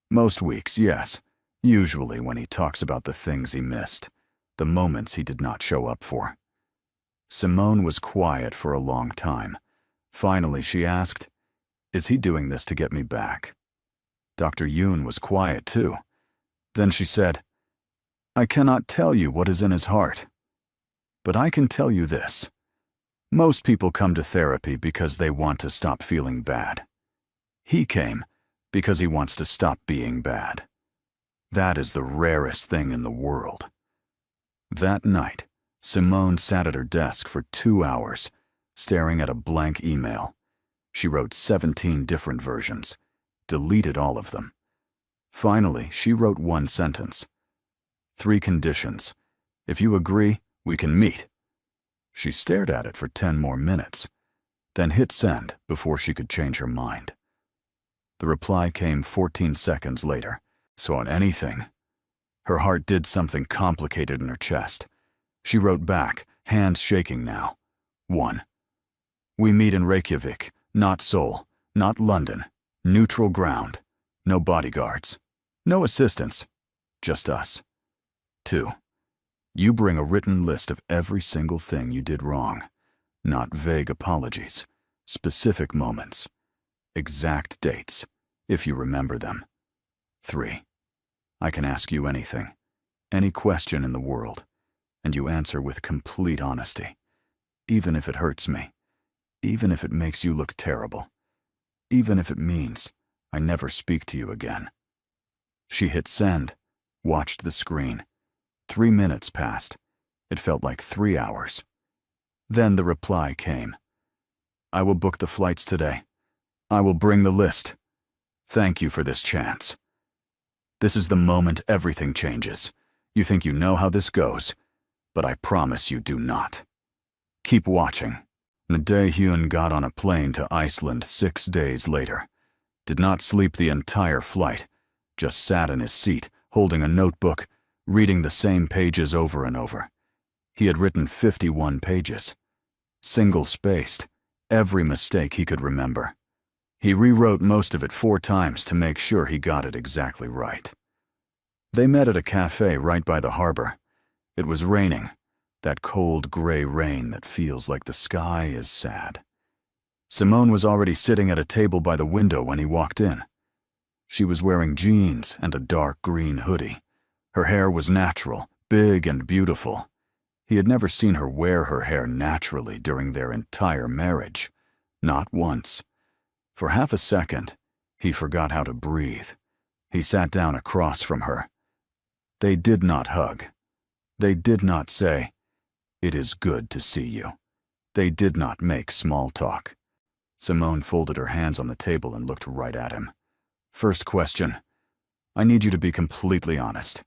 Most weeks, yes, usually when he talks about the things he missed, the moments he did not show up for. Simone was quiet for a long time. Finally, she asked, Is he doing this to get me back? Dr. Yoon was quiet too. Then she said, I cannot tell you what is in his heart. But I can tell you this. Most people come to therapy because they want to stop feeling bad. He came because he wants to stop being bad. That is the rarest thing in the world. That night, Simone sat at her desk for 2 hours, staring at a blank email. She wrote 17 different versions, deleted all of them. Finally, she wrote 1 sentence. 3 conditions. If you agree, we can meet. She stared at it for 10 more minutes, then hit send before she could change her mind. The reply came 14 seconds later. So on anything. Her heart did something complicated in her chest. She wrote back, hands shaking now. 1. We meet in Reykjavik, not Seoul, not London. Neutral ground. No bodyguards. No assistants. Just us. 2. You bring a written list of every single thing you did wrong. Not vague apologies. Specific moments. Exact dates, if you remember them. 3. I can ask you anything, any question in the world, and you answer with complete honesty, even if it hurts me, even if it makes you look terrible, even if it means I never speak to you again. She hit send, watched the screen. 3 minutes passed. It felt like 3 hours. Then the reply came. I will book the flights today. I will bring the list. Thank you for this chance. This is the moment everything changes. You think you know how this goes, but I promise you do not. Keep watching. Dae-hyun got on a plane to Iceland 6 days later. Did not sleep the entire flight, just sat in his seat, holding a notebook, reading the same pages over and over. He had written 51 pages. Single-spaced, every mistake he could remember. He rewrote most of it 4 times to make sure he got it exactly right. They met at a cafe right by the harbor. It was raining, that cold gray rain that feels like the sky is sad. Simone was already sitting at a table by the window when he walked in. She was wearing jeans and a dark green hoodie. Her hair was natural, big and beautiful. He had never seen her wear her hair naturally during their entire marriage. Not once. For half a second, he forgot how to breathe. He sat down across from her. They did not hug. They did not say, "It is good to see you." They did not make small talk. Simone folded her hands on the table and looked right at him. First question. I need you to be completely honest.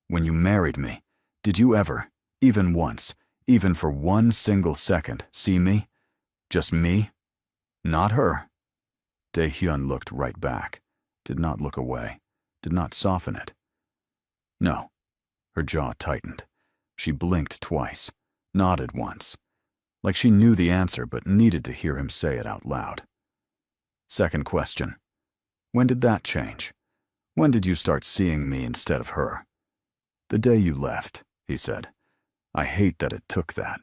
When you married me, did you ever, even once, even for 1 single second, see me? Just me? Not her. Dae-hyun looked right back, did not look away, did not soften it. No. Her jaw tightened. She blinked twice, nodded once, like she knew the answer but needed to hear him say it out loud. Second question. When did that change? When did you start seeing me instead of her? The day you left, he said. I hate that it took that.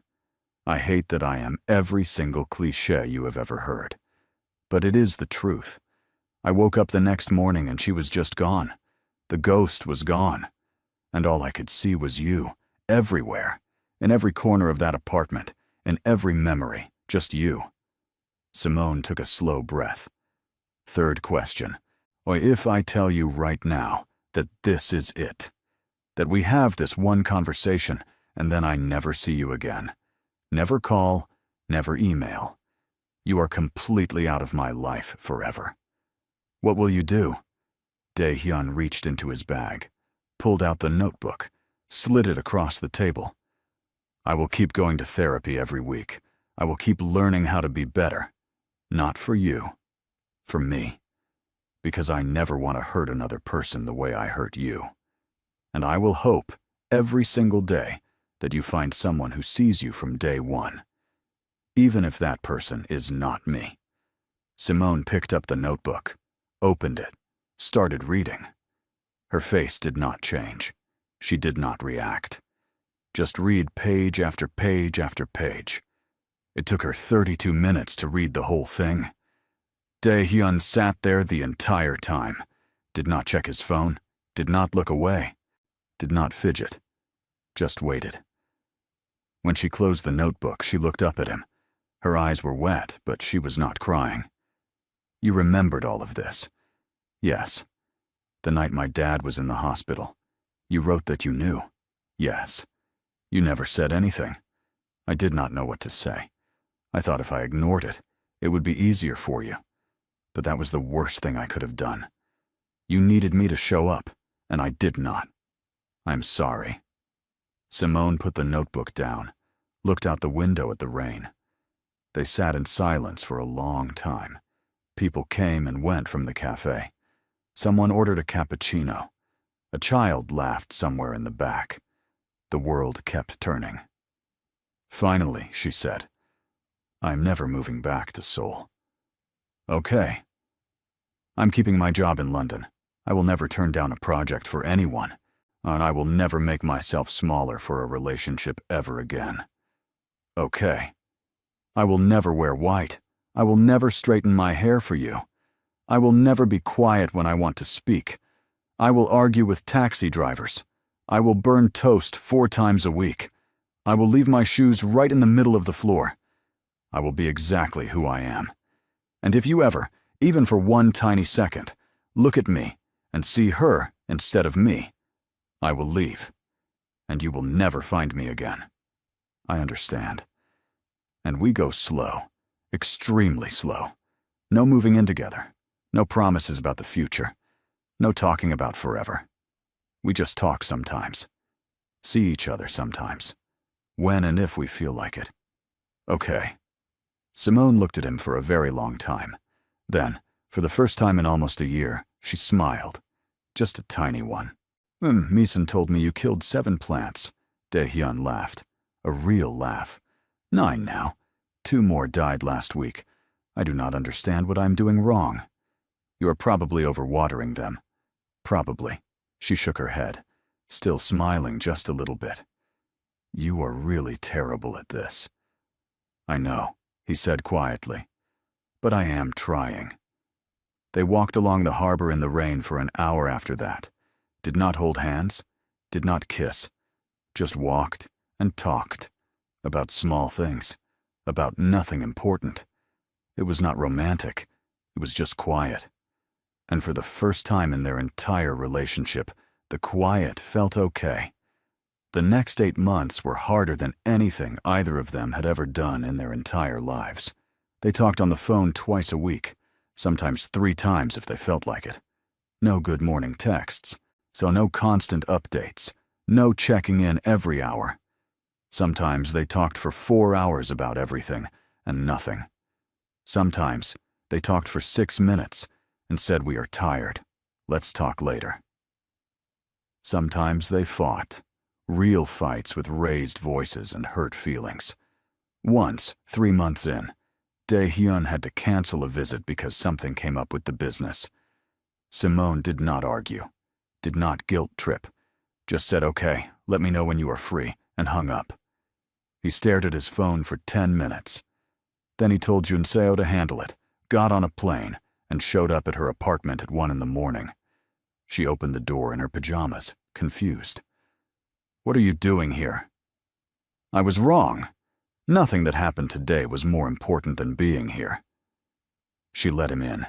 I hate that I am every single cliché you have ever heard. But it is the truth. I woke up the next morning and she was just gone. The ghost was gone. And all I could see was you, everywhere, in every corner of that apartment, in every memory, just you. Simone took a slow breath. Third question. Or if I tell you right now that this is it, that we have this one conversation and then I never see you again. Never call, never email. You are completely out of my life forever. What will you do? Dae-hyun reached into his bag, pulled out the notebook, slid it across the table. I will keep going to therapy every week. I will keep learning how to be better. Not for you. For me. Because I never want to hurt another person the way I hurt you. And I will hope, every single day, that you find someone who sees you from day one. Even if that person is not me. Simone picked up the notebook, opened it, started reading. Her face did not change. She did not react. Just read page after page after page. It took her 32 minutes to read the whole thing. Dae-hyun sat there the entire time, did not check his phone, did not look away, did not fidget, just waited. When she closed the notebook, she looked up at him. Her eyes were wet, but she was not crying. You remembered all of this. Yes. The night my dad was in the hospital. You wrote that you knew. Yes. You never said anything. I did not know what to say. I thought if I ignored it, it would be easier for you. But that was the worst thing I could have done. You needed me to show up, and I did not. I'm sorry. Simone put the notebook down, looked out the window at the rain. They sat in silence for a long time. People came and went from the cafe. Someone ordered a cappuccino. A child laughed somewhere in the back. The world kept turning. Finally, she said, I'm never moving back to Seoul. Okay. I'm keeping my job in London. I will never turn down a project for anyone, and I will never make myself smaller for a relationship ever again. Okay. I will never wear white. I will never straighten my hair for you. I will never be quiet when I want to speak. I will argue with taxi drivers. I will burn toast 4 times a week. I will leave my shoes right in the middle of the floor. I will be exactly who I am. And if you ever, even for one tiny second, look at me and see her instead of me, I will leave, and you will never find me again. I understand. And we go slow, extremely slow. No moving in together, no promises about the future, no talking about forever. We just talk sometimes, see each other sometimes, when and if we feel like it. Okay. Simone looked at him for a very long time. Then, for the first time in almost a year, she smiled. Just a tiny one. Meeson told me you killed 7 plants. Dae-hyun laughed. A real laugh. 9 now. 2 more died last week. I do not understand what I'm doing wrong. You are probably overwatering them. Probably. She shook her head, still smiling just a little bit. You are really terrible at this. I know, he said quietly. But I am trying. They walked along the harbor in the rain for an hour after that. Did not hold hands, did not kiss. Just walked and talked. About small things. About nothing important. It was not romantic. It was just quiet. And for the first time in their entire relationship, the quiet felt okay. The next 8 months were harder than anything either of them had ever done in their entire lives. They talked on the phone twice a week, sometimes 3 times if they felt like it. No good morning texts, so no constant updates, no checking in every hour. Sometimes they talked for 4 hours about everything and nothing. Sometimes they talked for 6 minutes and said, "We are tired. Let's talk later." Sometimes they fought, real fights with raised voices and hurt feelings. Once, 3 months in, Dae-hyun had to cancel a visit because something came up with the business. Simone did not argue, did not guilt trip, just said, "Okay, let me know when you are free," and hung up. He stared at his phone for 10 minutes. Then he told Junseo to handle it, got on a plane, and showed up at her apartment at 1 in the morning. She opened the door in her pajamas, confused. "What are you doing here?" "I was wrong. Nothing that happened today was more important than being here." She let him in.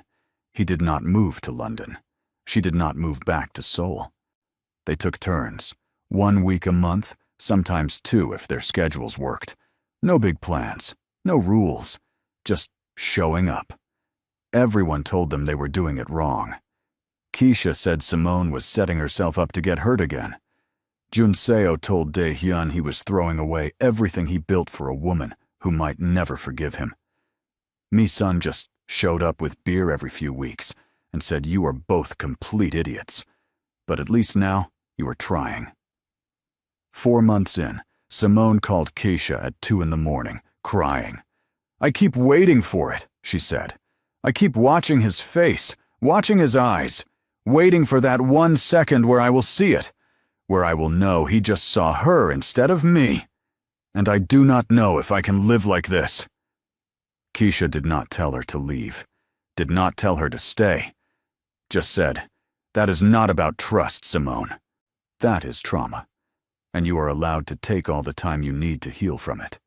He did not move to London. She did not move back to Seoul. They took turns, 1 week a month, sometimes 2 if their schedules worked. No big plans, no rules, just showing up. Everyone told them they were doing it wrong. Keisha said Simone was setting herself up to get hurt again. Junseo told Dae-hyun he was throwing away everything he built for a woman who might never forgive him. Mi-sun just showed up with beer every few weeks and said, "You are both complete idiots. But at least now, you are trying." 4 months in, Simone called Keisha at 2 in the morning, crying. "I keep waiting for it," she said. "I keep watching his face, watching his eyes, waiting for that 1 second where I will see it, where I will know he just saw her instead of me. And I do not know if I can live like this." Keisha did not tell her to leave, did not tell her to stay, just said, "That is not about trust, Simone. That is trauma, and you are allowed to take all the time you need to heal from it.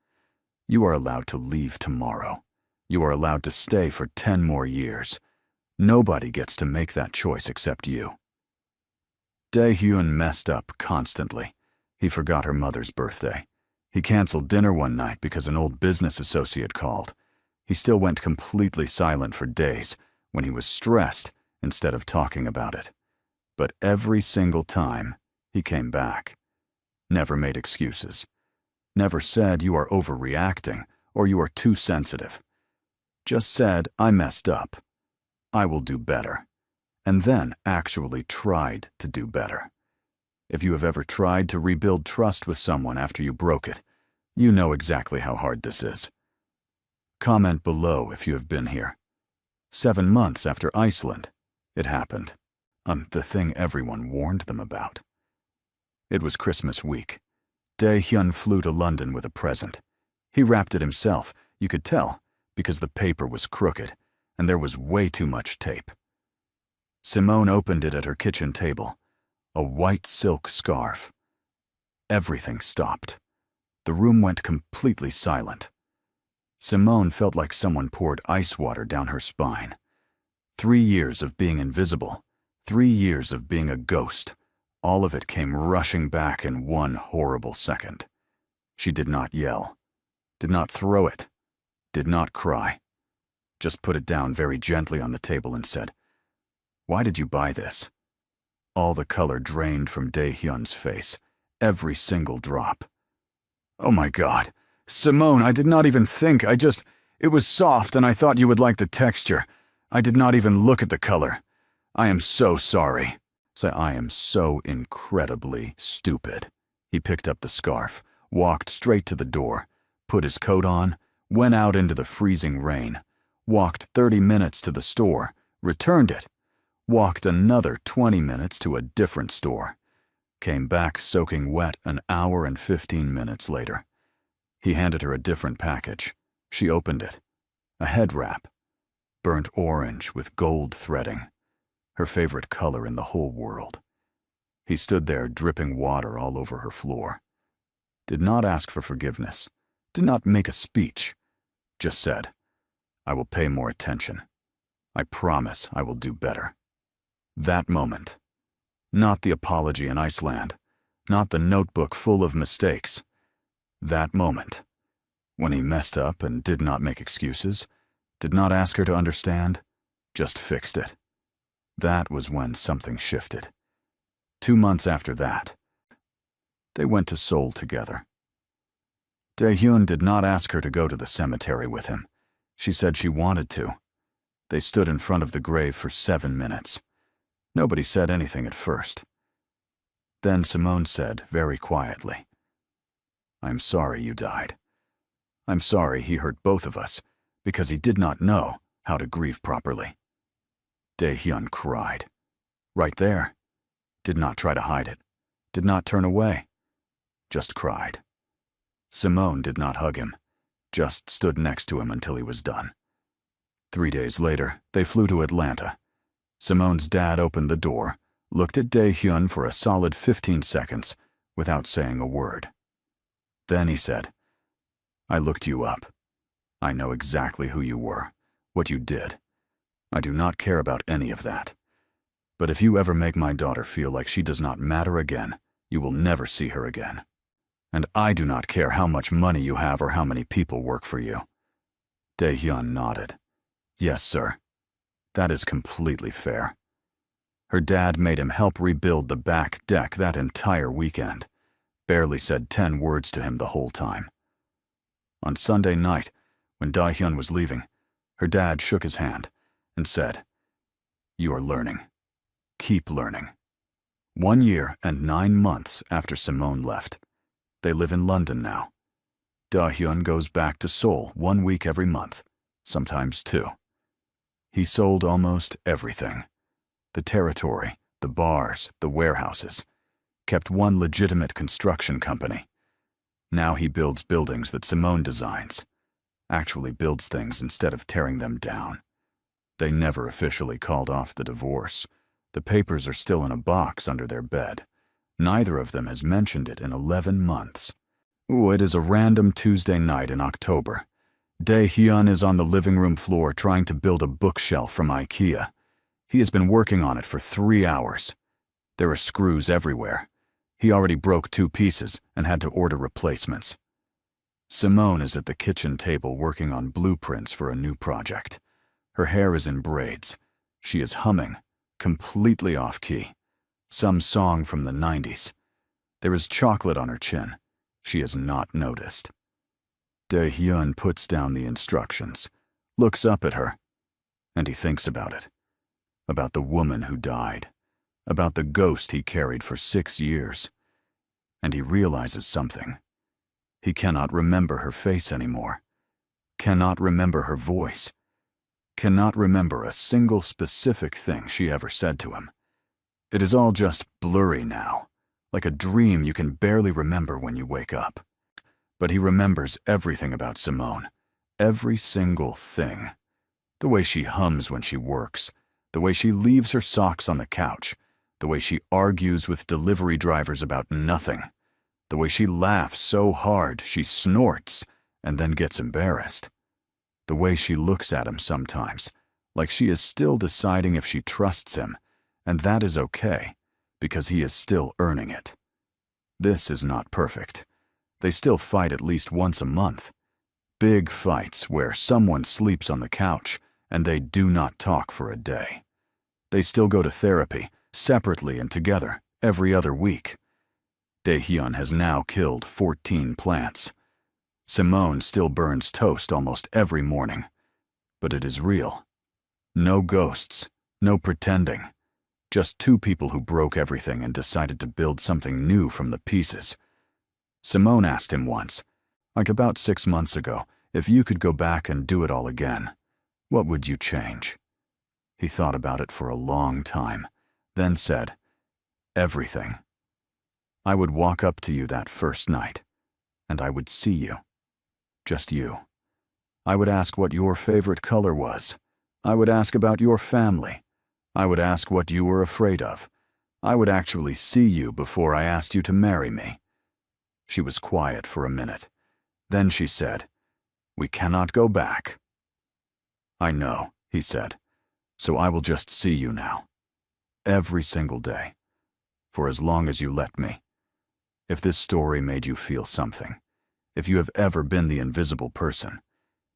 You are allowed to leave tomorrow. You are allowed to stay for 10 more years. Nobody gets to make that choice except you." Dae-hyun messed up constantly. He forgot her mother's birthday. He canceled dinner one night because an old business associate called. He still went completely silent for days when he was stressed instead of talking about it. But every single time, he came back. Never made excuses. Never said you are overreacting or you are too sensitive. Just said, "I messed up. I will do better." And then actually tried to do better. If you have ever tried to rebuild trust with someone after you broke it, you know exactly how hard this is. Comment below if you have been here. 7 months after Iceland, it happened. The thing everyone warned them about. It was Christmas week. Dae-hyun flew to London with a present. He wrapped it himself, you could tell, because the paper was crooked, and there was way too much tape. Simone opened it at her kitchen table. A white silk scarf. Everything stopped. The room went completely silent. Simone felt like someone poured ice water down her spine. 3 years of being invisible, 3 years of being a ghost, all of it came rushing back in one horrible second. She did not yell, did not throw it, did not cry. Just put it down very gently on the table and said, "Why did you buy this?" All the color drained from Dae-hyun's face, every single drop. "Oh my God, Simone, I did not even think, it was soft and I thought you would like the texture. I did not even look at the color. I am so sorry." I am so incredibly stupid. He picked up the scarf, walked straight to the door, put his coat on, went out into the freezing rain, walked 30 minutes to the store, returned it, walked another 20 minutes to a different store, came back soaking wet an hour and 15 minutes later. He handed her a different package. She opened it. A head wrap. Burnt orange with gold threading. Her favorite color in the whole world. He stood there dripping water all over her floor. Did not ask for forgiveness. Did not make a speech. Just said, "I will pay more attention. I promise I will do better." That moment. Not the apology in Iceland. Not the notebook full of mistakes. That moment. When he messed up and did not make excuses, did not ask her to understand, just fixed it. That was when something shifted. 2 months after that, they went to Seoul together. Dae-hyun did not ask her to go to the cemetery with him. She said she wanted to. They stood in front of the grave for 7 minutes. Nobody said anything at first. Then Simone said, very quietly, "I'm sorry you died. I'm sorry he hurt both of us, because he did not know how to grieve properly." Dae-hyun cried. Right there. Did not try to hide it. Did not turn away. Just cried. Simone did not hug him. Just stood next to him until he was done. 3 days later, they flew to Atlanta. Simone's dad opened the door, looked at Dae-hyun for a solid 15 seconds without saying a word. Then he said, "I looked you up. I know exactly who you were, what you did. I do not care about any of that. But if you ever make my daughter feel like she does not matter again, you will never see her again. And I do not care how much money you have or how many people work for you." Dae-hyun nodded. "Yes, sir. That is completely fair." Her dad made him help rebuild the back deck that entire weekend. Barely said 10 words to him the whole time. On Sunday night, when Dae-hyun was leaving, her dad shook his hand and said, "You are learning. Keep learning." 1 year and 9 months after Simone left. They live in London now. Dae-hyun goes back to Seoul 1 week every month, sometimes 2. He sold almost everything. The territory, the bars, the warehouses. Kept one legitimate construction company. Now he builds buildings that Simone designs. Actually builds things instead of tearing them down. They never officially called off the divorce. The papers are still in a box under their bed. Neither of them has mentioned it in 11 months. Ooh, it is a random Tuesday night in October. Dae-hyun is on the living room floor trying to build a bookshelf from IKEA. He has been working on it for 3 hours. There are screws everywhere. He already broke 2 pieces and had to order replacements. Simone is at the kitchen table working on blueprints for a new project. Her hair is in braids. She is humming, completely off-key. Some song from the 90s. There is chocolate on her chin. She has not noticed. Dae-hyun puts down the instructions, looks up at her, and he thinks about it. About the woman who died. About the ghost he carried for 6 years. And he realizes something. He cannot remember her face anymore. cannot remember her voice, cannot remember a single specific thing she ever said to him. It is all just blurry now, like a dream you can barely remember when you wake up. But he remembers everything about Simone, every single thing. The way she hums when she works, the way she leaves her socks on the couch, the way she argues with delivery drivers about nothing, the way she laughs so hard she snorts and then gets embarrassed, the way she looks at him sometimes, like she is still deciding if she trusts him, and that is okay, because he is still earning it. This is not perfect. They still fight at least once a month. Big fights where someone sleeps on the couch and they do not talk for a day. They still go to therapy, separately and together, every other week. Dae-hyun has now killed 14 plants. Simone still burns toast almost every morning. But it is real. No ghosts, no pretending. Just two people who broke everything and decided to build something new from the pieces. Simone asked him once, like about 6 months ago, if you could go back and do it all again, what would you change? He thought about it for a long time, then said, everything. I would walk up to you that first night, and I would see you. Just you. I would ask what your favorite color was. I would ask about your family. I would ask what you were afraid of. I would actually see you before I asked you to marry me. She was quiet for a minute. Then she said, we cannot go back. I know, he said, so I will just see you now. Every single day. For as long as you let me. If this story made you feel something, if you have ever been the invisible person,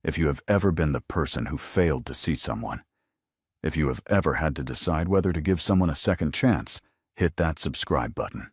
if you have ever been the person who failed to see someone, if you have ever had to decide whether to give someone a second chance, hit that subscribe button.